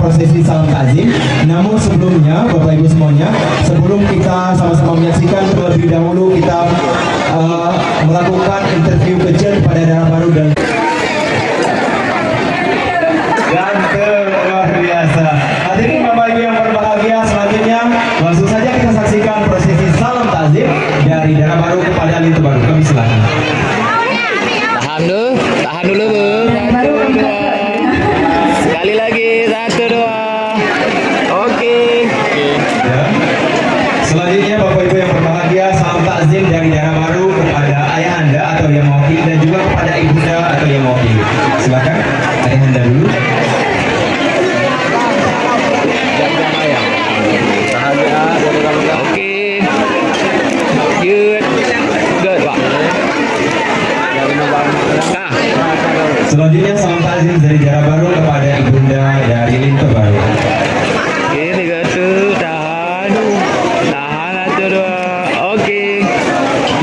prosesi salam takzim. Namun sebelumnya, Bapak Ibu semuanya, sebelum kita sama-sama menyaksikan, terlebih dahulu kita melakukan interview kecil kepada Dara Baru dan ganteng luar biasa. Hadirin Bapak Ibu yang berbahagia, selanjutnya langsung saja kita saksikan prosesi salam takzim dari Dara Baru kepada Lintu Baru. Kami silakan. Tahan dulu Bu. Satu, dua. Sekali lagi, satu, dua. Oke. Ya. Selanjutnya Bapak Ibu yang berbahagia, salam takzim dari Dara Baru kepada ayahanda atau yang mewakili dan juga kepada ibunda atau yang mewakili. Silakan ayahanda dulu. Oke. Good. Good, Pak. Nah, Selanjutnya salam takzim dari Dara Baru kepada ibunda dari Lintu Baru. ini satu, tahan. Tahan, satu, dua. Oke.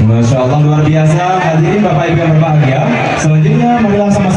Masya Allah luar biasa. Hadirin Bapak Ibu yang berbahagia, selanjutnya marilah sama